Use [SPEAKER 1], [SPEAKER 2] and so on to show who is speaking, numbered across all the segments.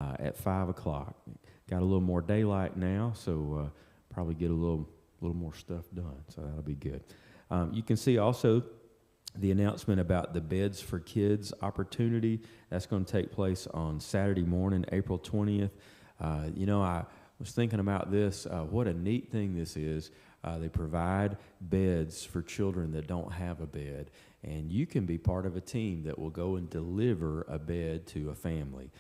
[SPEAKER 1] at 5 o'clock. Got a little more daylight now, so probably get a little more stuff done, so that'll be good. You can see also the announcement about the Beds for Kids opportunity. That's going to take place on Saturday morning, April 20th. I was thinking about this. What a neat thing this is. They provide beds for children that don't have a bed, and you can be part of a team that will go and deliver a bed to a family.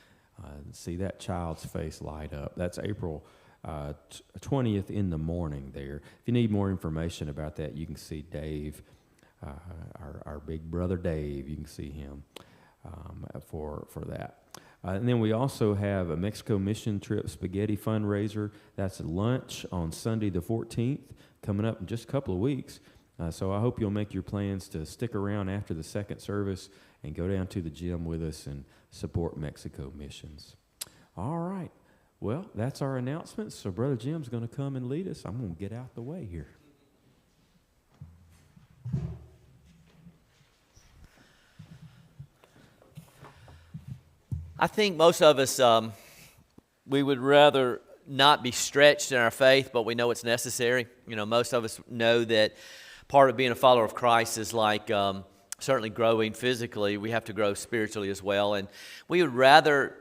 [SPEAKER 1] See that child's face light up. That's April 20th in the morning there. If you need more information about that, you can see Dave, our big brother Dave. You can see him for that. And then we also have a Mexico Mission Trip Spaghetti fundraiser. That's lunch on Sunday the 14th, coming up in just a couple of weeks. So I hope you'll make your plans to stick around after the second service and go down to the gym with us and support Mexico Missions. All right. Well, that's our announcements. So Brother Jim's going to come and lead us. I'm going to get out the way here.
[SPEAKER 2] I think most of us, we would rather not be stretched in our faith, but we know it's necessary. Most of us know that part of being a follower of Christ is like certainly growing physically. We have to grow spiritually as well. And we would rather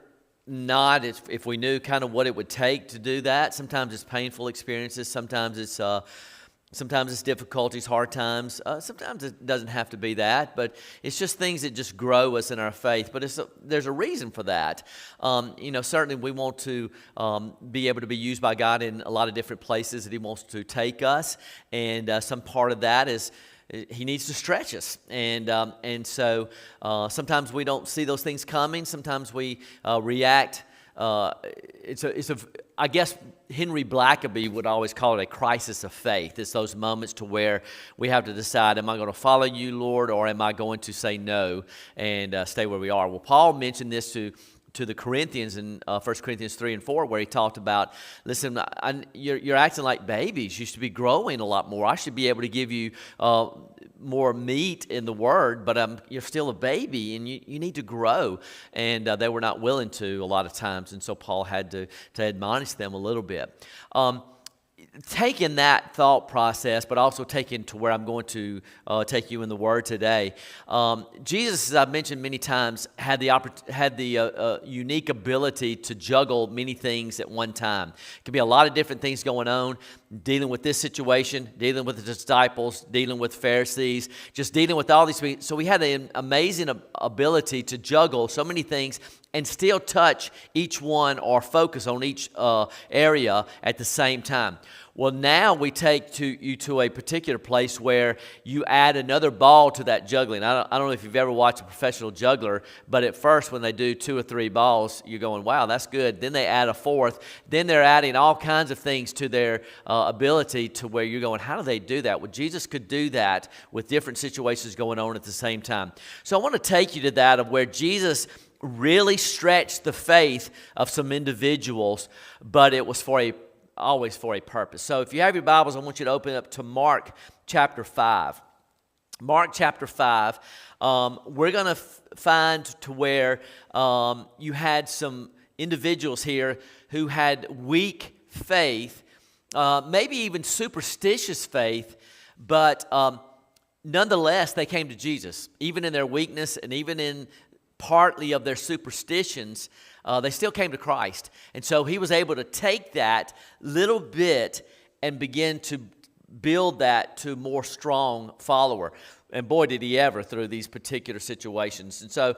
[SPEAKER 2] not if we knew kind of what it would take to do that. Sometimes it's painful experiences. Sometimes it's difficulties, hard times. Sometimes it doesn't have to be that, but it's just things that just grow us in our faith. But there's a reason for that. Certainly we want to be able to be used by God in a lot of different places that He wants to take us, and some part of that is He needs to stretch us, and so sometimes we don't see those things coming. Sometimes we react. I guess Henry Blackaby would always call it a crisis of faith. It's those moments to where we have to decide, am I going to follow you, Lord, or am I going to say no and stay where we are? Well, Paul mentioned this to the Corinthians in 1 Corinthians 3 and 4, where he talked about, listen, you're acting like babies. You should be growing a lot more. I should be able to give you more meat in the Word, but you're still a baby, and you need to grow. And they were not willing to a lot of times, and so Paul had to admonish them a little bit. Taking that thought process, but also taking to where I'm going to take you in the Word today. Jesus, as I've mentioned many times, had the unique ability to juggle many things at one time. It could be a lot of different things going on, dealing with this situation, dealing with the disciples, dealing with Pharisees, just dealing with all these people. So he had an amazing ability to juggle so many things and still touch each one or focus on each area at the same time. Well, now we take you to a particular place where you add another ball to that juggling. I don't know if you've ever watched a professional juggler, but at first when they do 2 or 3 balls, you're going, wow, that's good. Then they add a fourth. Then they're adding all kinds of things to their ability to where you're going, how do they do that? Well, Jesus could do that with different situations going on at the same time. So I want to take you to that of where Jesus really stretched the faith of some individuals, but it was always for a purpose. So if you have your Bibles, I want you to open up to Mark chapter 5. Mark chapter 5, we're going to find to where you had some individuals here who had weak faith, maybe even superstitious faith, but nonetheless, they came to Jesus. Even in their weakness and even in partly of their superstitions, they still came to Christ. And so he was able to take that little bit and begin to build that to a more strong follower. And boy, did he ever through these particular situations. And so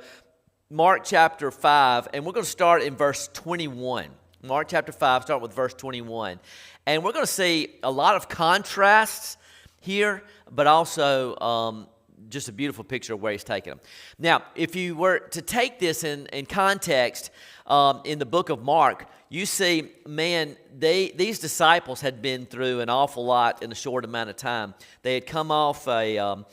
[SPEAKER 2] Mark chapter 5, and we're going to start in verse 21. Mark chapter 5, start with verse 21. And we're going to see a lot of contrasts here, but also just a beautiful picture of where he's taking them. Now, if you were to take this in context in the book of Mark, you see, man, these disciples had been through an awful lot in a short amount of time. They had come off a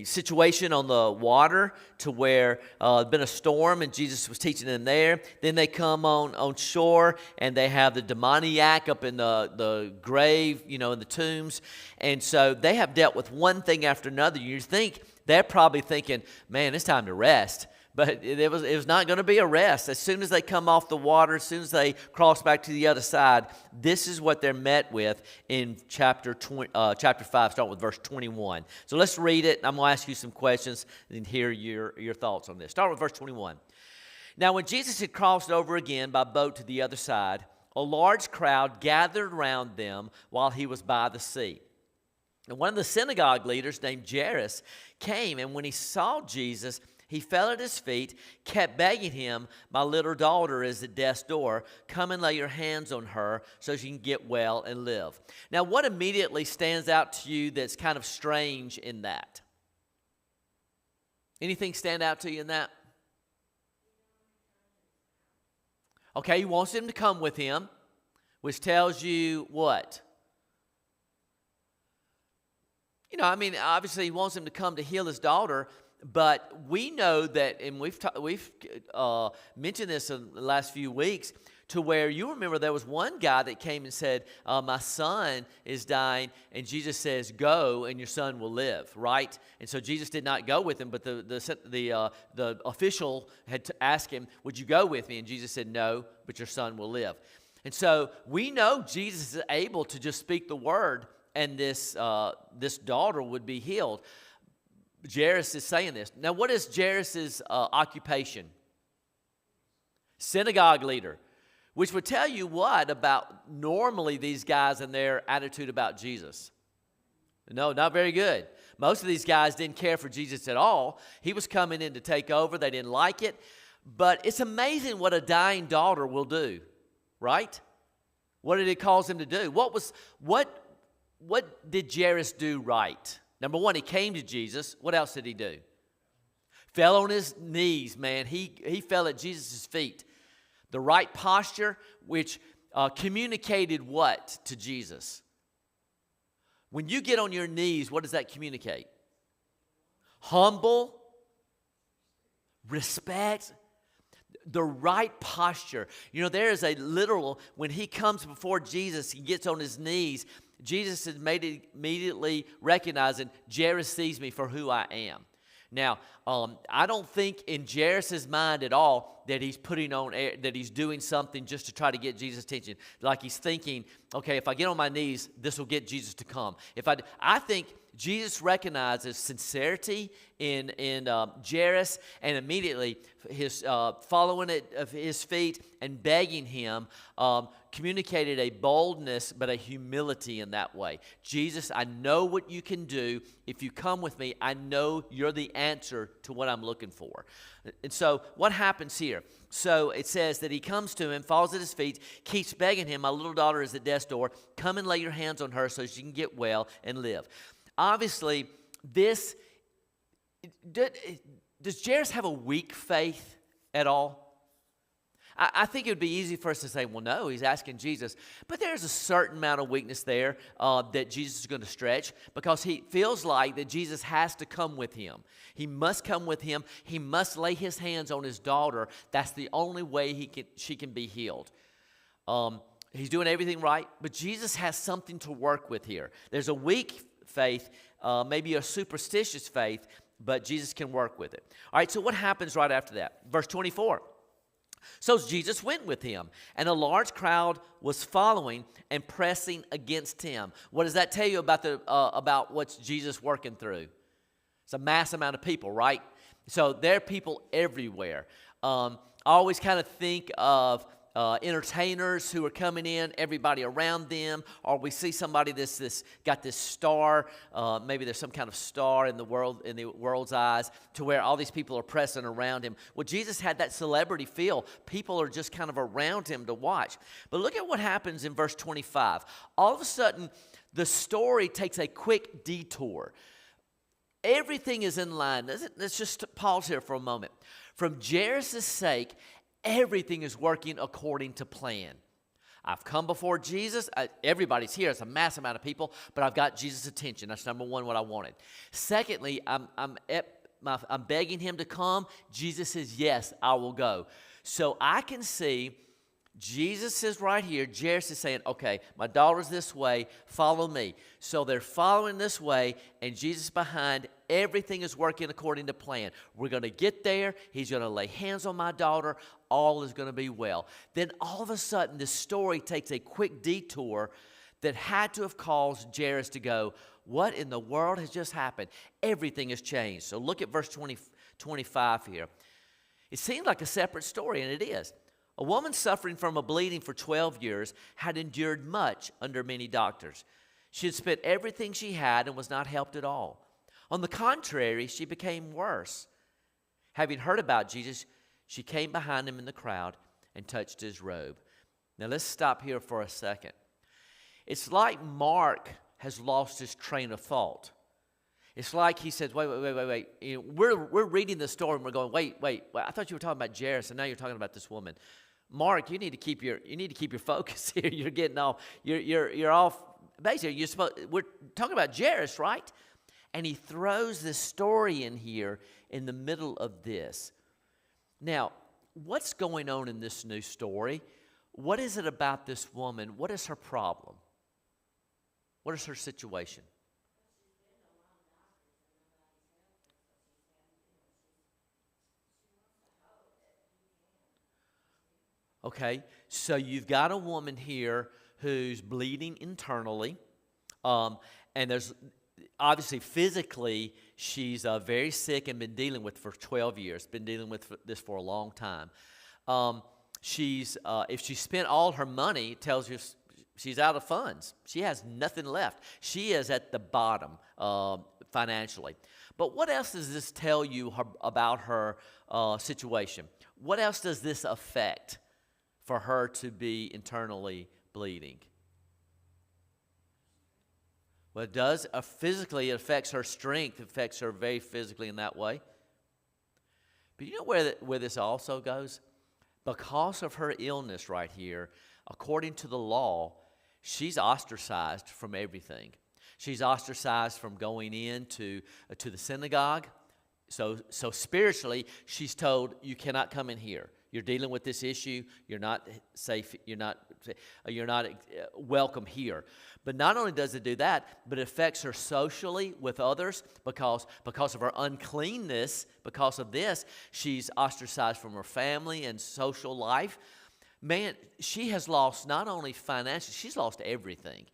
[SPEAKER 2] situation on the water to where there'd been a storm and Jesus was teaching them there. Then they come on shore and they have the demoniac up in the grave, in the tombs. And so they have dealt with one thing after another. You think they're probably thinking, man, it's time to rest. But it was not going to be a rest. As soon as they come off the water, as soon as they cross back to the other side, this is what they're met with in chapter 5, starting with verse 21. So let's read it. I'm going to ask you some questions and hear your thoughts on this. Start with verse 21. Now, when Jesus had crossed over again by boat to the other side, a large crowd gathered around them while he was by the sea. And one of the synagogue leaders named Jairus came, and when he saw Jesus, he fell at his feet, kept begging him, "My little daughter is at death's door. Come and lay your hands on her so she can get well and live." Now, what immediately stands out to you that's kind of strange in that? Anything stand out to you in that? Okay, he wants him to come with him, which tells you what? You know, I mean, obviously he wants him to come to heal his daughter, but we know that, and we've mentioned this in the last few weeks, to where you remember there was one guy that came and said, "My son is dying," and Jesus says, "Go, and your son will live." Right? And so Jesus did not go with him, but the official had to ask him, "Would you go with me?" And Jesus said, "No, but your son will live." And so we know Jesus is able to just speak the word, and this daughter would be healed. Jairus is saying this. Now, what is Jairus' occupation? Synagogue leader, which would tell you what about normally these guys and their attitude about Jesus? No, not very good. Most of these guys didn't care for Jesus at all. He was coming in to take over. They didn't like it. But it's amazing what a dying daughter will do, right? What did it cause him to do? What did Jairus do right? Number one, he came to Jesus. What else did he do? Fell on his knees, man. He fell at Jesus' feet. The right posture, which communicated what to Jesus? When you get on your knees, what does that communicate? Humble, respect, the right posture. You know, there is a literal, when he comes before Jesus, he gets on his knees. Jesus is immediately recognizing, Jairus sees me for who I am. Now, I don't think in Jairus' mind at all that he's putting on air, that he's doing something just to try to get Jesus' attention. Like he's thinking, okay, if I get on my knees, this will get Jesus to come. I think Jesus recognizes sincerity in Jairus, and immediately his following at his feet and begging him communicated a boldness but a humility in that way. Jesus, I know what you can do. If you come with me, I know you're the answer to what I'm looking for. And so what happens here? So it says that he comes to him, falls at his feet, keeps begging him, "My little daughter is at death's door. Come and lay your hands on her so she can get well and live." Obviously, does Jairus have a weak faith at all? I think it would be easy for us to say, well, no, he's asking Jesus. But there's a certain amount of weakness there that Jesus is going to stretch, because he feels like that Jesus has to come with him. He must come with him. He must lay his hands on his daughter. That's the only way she can be healed. He's doing everything right, but Jesus has something to work with here. There's a weak faith, maybe a superstitious faith, but Jesus can work with it. All right, so what happens right after that? Verse 24. So Jesus went with him, and a large crowd was following and pressing against him. What does that tell you about what's Jesus working through? It's a mass amount of people, right? So there are people everywhere. I always kind of think of entertainers who are coming in, everybody around them, or we see somebody that's got this star, maybe there's some kind of star in the world's eyes, to where all these people are pressing around him. Well, Jesus had that celebrity feel. People are just kind of around him to watch. But look at what happens in verse 25. All of a sudden, the story takes a quick detour. Everything is in line. Let's just pause here for a moment. From Jairus' sake, everything is working according to plan. I've come before Jesus. Everybody's here. It's a mass amount of people, but I've got Jesus' attention. That's number one, what I wanted. Secondly, I'm begging him to come. Jesus says, yes, I will go. So I can see Jesus is right here. Jairus is saying, okay, my daughter's this way. Follow me. So they're following this way, and Jesus behind. everything is working according to plan. We're going to get there. He's going to lay hands on my daughter. All is going to be well. Then all of a sudden, this story takes a quick detour that had to have caused Jairus to go, what in the world has just happened? Everything has changed. So look at verse 25 here. It seems like a separate story, and it is. A woman suffering from a bleeding for 12 years had endured much under many doctors. She had spent everything she had and was not helped at all. On the contrary, she became worse. Having heard about Jesus, she came behind him in the crowd and touched his robe. Now let's stop here for a second. It's like Mark has lost his train of thought. It's like he says, wait. You know, we're reading the story and we're going, wait. I thought you were talking about Jairus, and now you're talking about this woman. Mark, you need to keep your focus here. You're getting off. You're off. Basically, we're talking about Jairus, right? And he throws this story in here in the middle of this. Now, what's going on in this new story? What is it about this woman? What is her problem? What is her situation? Okay, so you've got a woman here who's bleeding internally, and there's obviously physically she's very sick and been dealing with for 12 years. Been dealing with this for a long time. If she spent all her money, it tells you she's out of funds. She has nothing left. She is at the bottom financially. But what else does this tell you about her situation? What else does this affect for her to be internally bleeding? Well, it does. Physically, it affects her strength. It affects her very physically in that way. But you know where this also goes? Because of her illness right here, according to the law, she's ostracized from everything. She's ostracized from going to the synagogue. So spiritually, she's told, you cannot come in here. You're dealing with this issue. You're not safe. You're not welcome here. But not only does it do that, but it affects her socially with others because of her uncleanness. Because of this, she's ostracized from her family and social life. Man, she has lost not only financially, she's lost everything.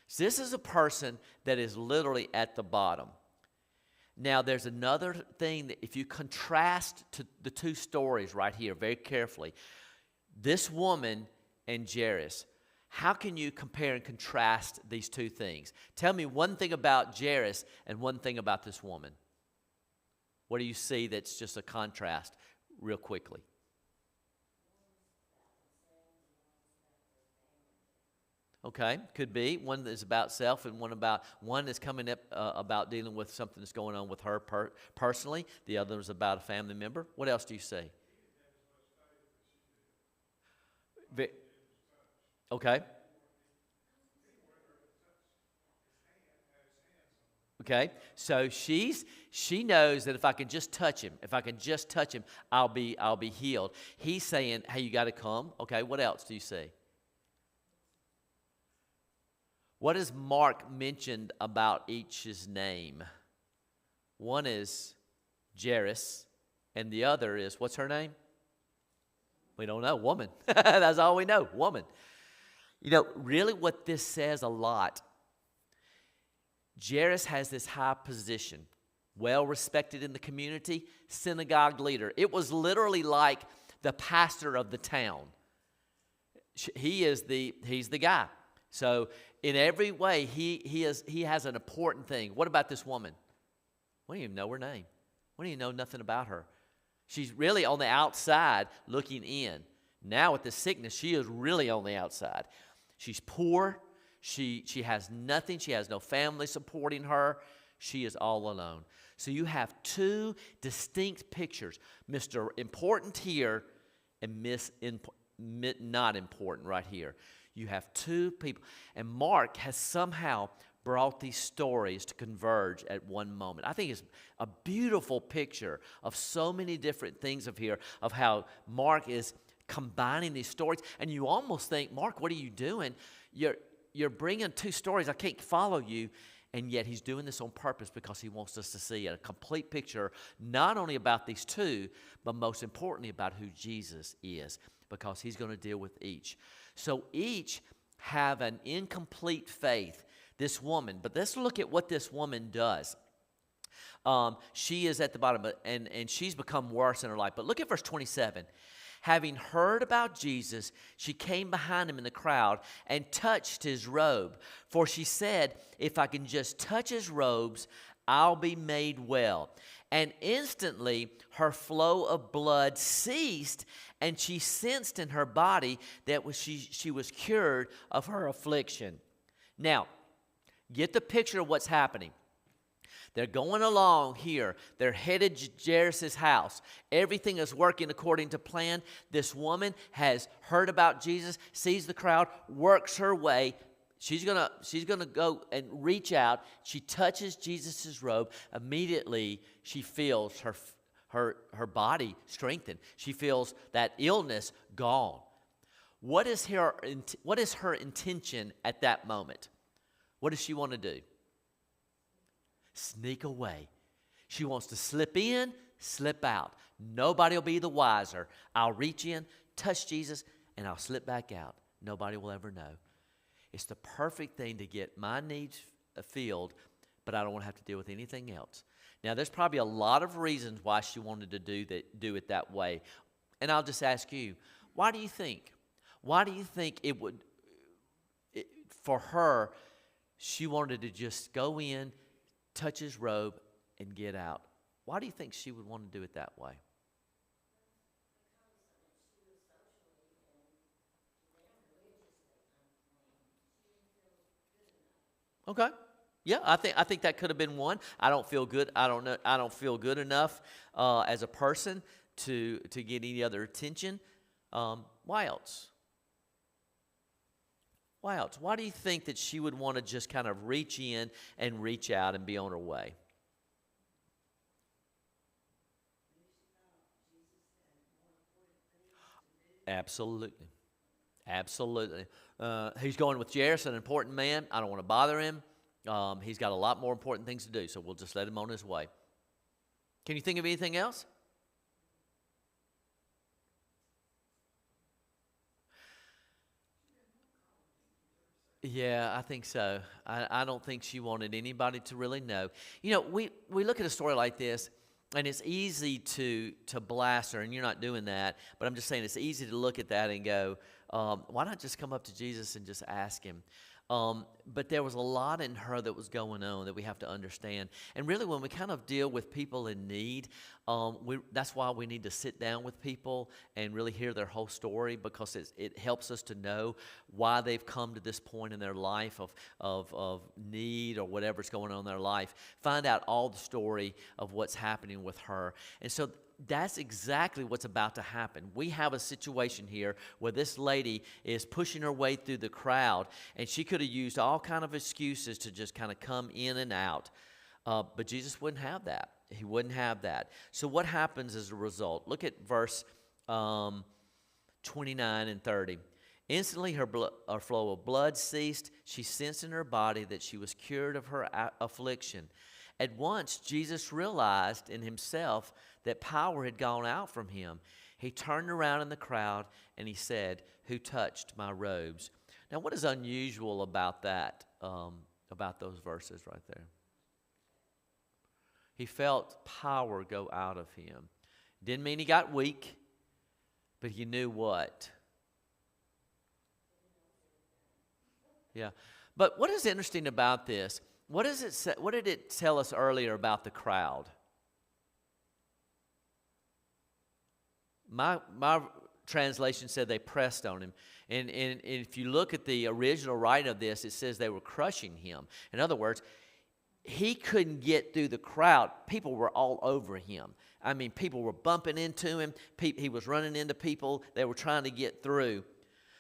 [SPEAKER 2] So this is a person that is literally at the bottom. Now, there's another thing that if you contrast to the two stories right here very carefully, this woman and Jairus, how can you compare and contrast these two things? Tell me one thing about Jairus and one thing about this woman. What do you see that's just a contrast real quickly? Okay, could be. One is about self and one is coming up about dealing with something that's going on with her personally. The other is about a family member. What else do you see? Okay. Okay, so she knows that if I can just touch him, I'll be healed. He's saying, hey, you got to come. Okay, what else do you see? What has Mark mentioned about each's name? One is Jairus, and the other is, what's her name? We don't know, woman. That's all we know, woman. You know, really what this says a lot, Jairus has this high position, well respected in the community, synagogue leader. It was literally like the pastor of the town. He's the guy. So in every way, he has an important thing. What about this woman? We don't even know her name. We don't even know nothing about her. She's really on the outside looking in. Now with the sickness, she is really on the outside. She's poor. She has nothing. She has no family supporting her. She is all alone. So you have two distinct pictures. Mr. Important here and Miss Not Important right here. You have two people. And Mark has somehow brought these stories to converge at one moment. I think it's a beautiful picture of so many different things of here, of how Mark is combining these stories. And you almost think, Mark, what are you doing? You're bringing two stories. I can't follow you. And yet he's doing this on purpose because he wants us to see a complete picture, not only about these two, but most importantly about who Jesus is, because he's going to deal with each. So each have an incomplete faith, this woman. But let's look at what this woman does. She is at the bottom, and she's become worse in her life. But look at verse 27. Having heard about Jesus, she came behind him in the crowd and touched his robe. For she said, if I can just touch his robes, I'll be made well. And instantly her flow of blood ceased, and she sensed in her body that she was cured of her affliction. Now, get the picture of what's happening. They're going along here. They're headed to Jairus' house. Everything is working according to plan. This woman has heard about Jesus, sees the crowd, works her way. She's gonna go and reach out. She touches Jesus' robe. Immediately, she feels her body strengthened. She feels that illness gone. What is her intention at that moment? What does she want to do? Sneak away. She wants to slip in, slip out. Nobody will be the wiser. I'll reach in, touch Jesus, and I'll slip back out. Nobody will ever know. It's the perfect thing to get my needs filled, but I don't want to have to deal with anything else. Now, there's probably a lot of reasons why she wanted to do it that way. And I'll just ask you, why do you think? Why do you think for her, she wanted to just go in, touch his robe, and get out? Why do you think she would want to do it that way? Okay. Yeah, I think that could have been one. I don't feel good. I don't feel good enough as a person to get any other attention. Why else? Why else? Why do you think that she would want to just kind of reach in and reach out and be on her way? Absolutely. Absolutely. He's going with Jairus, an important man. I don't want to bother him. He's got a lot more important things to do, so we'll just let him on his way. Can you think of anything else? Yeah, I think so. I don't think she wanted anybody to really know. You know, we look at a story like this, and it's easy to blast her, and you're not doing that, but I'm just saying it's easy to look at that and go, why not just come up to Jesus and just ask him? But there was a lot in her that was going on that we have to understand. And really, when we kind of deal with people in need, that's why we need to sit down with people and really hear their whole story, because it helps us to know why they've come to this point in their life of need or whatever's going on in their life. Find out all the story of what's happening with her. And so that's exactly what's about to happen. We have a situation here where this lady is pushing her way through the crowd, and she could have used all kind of excuses to just kind of come in and out. But Jesus wouldn't have that. He wouldn't have that. So what happens as a result? Look at verse 29 and 30. Instantly her flow of blood ceased. She sensed in her body that she was cured of her affliction. At once, Jesus realized in himself that power had gone out from him. He turned around in the crowd and he said, "Who touched my robes?" Now, what is unusual about that, about those verses right there? He felt power go out of him. Didn't mean he got weak, but he knew what? Yeah. But what is interesting about this? What does it say? What did it tell us earlier about the crowd? My translation said they pressed on him. And if you look at the original writing of this, it says they were crushing him. In other words, he couldn't get through the crowd. People were all over him. I mean, people were bumping into him. He was running into people. They were trying to get through.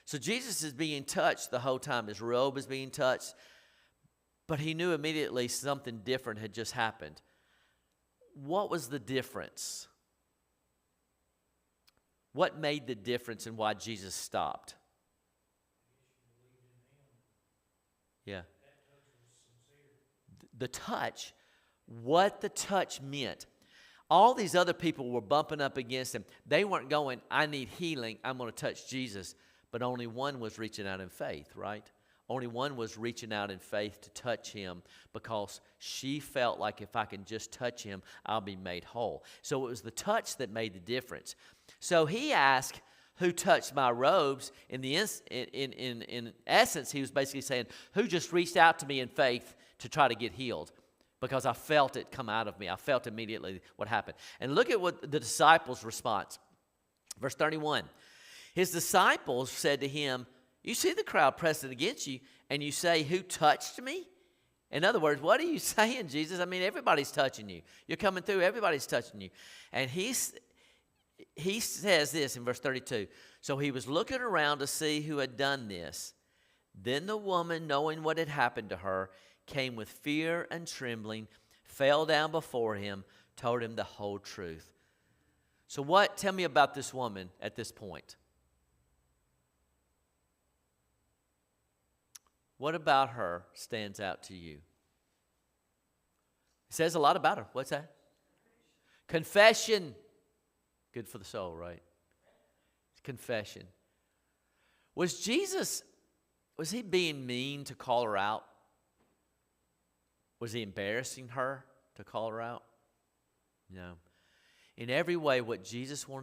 [SPEAKER 2] So Jesus is being touched the whole time. His robe is being touched. But he knew immediately something different had just happened. What was the difference? What made the difference in why Jesus stopped? Yeah. the touch, what the touch meant. All these other people were bumping up against him. They weren't going, I need healing, I'm going to touch Jesus. But only one was reaching out in faith, right? Only one was reaching out in faith to touch him because she felt like if I can just touch him, I'll be made whole. So it was the touch that made the difference. So he asked, who touched my robes? In essence, he was basically saying, who just reached out to me in faith to try to get healed? Because I felt it come out of me. I felt immediately what happened. And look at what the disciples' response. Verse 31. His disciples said to him, you see the crowd pressing against you, and you say, who touched me? In other words, what are you saying, Jesus? I mean, everybody's touching you. You're coming through, everybody's touching you. And he says this in verse 32. So he was looking around to see who had done this. Then the woman, knowing what had happened to her, came with fear and trembling, fell down before him, told him the whole truth. So tell me about this woman at this point. What about her stands out to you? It says a lot about her. What's that? Confession. Good for the soul, right? Confession. Was he being mean to call her out? Was he embarrassing her to call her out? No. In every way, what Jesus wanted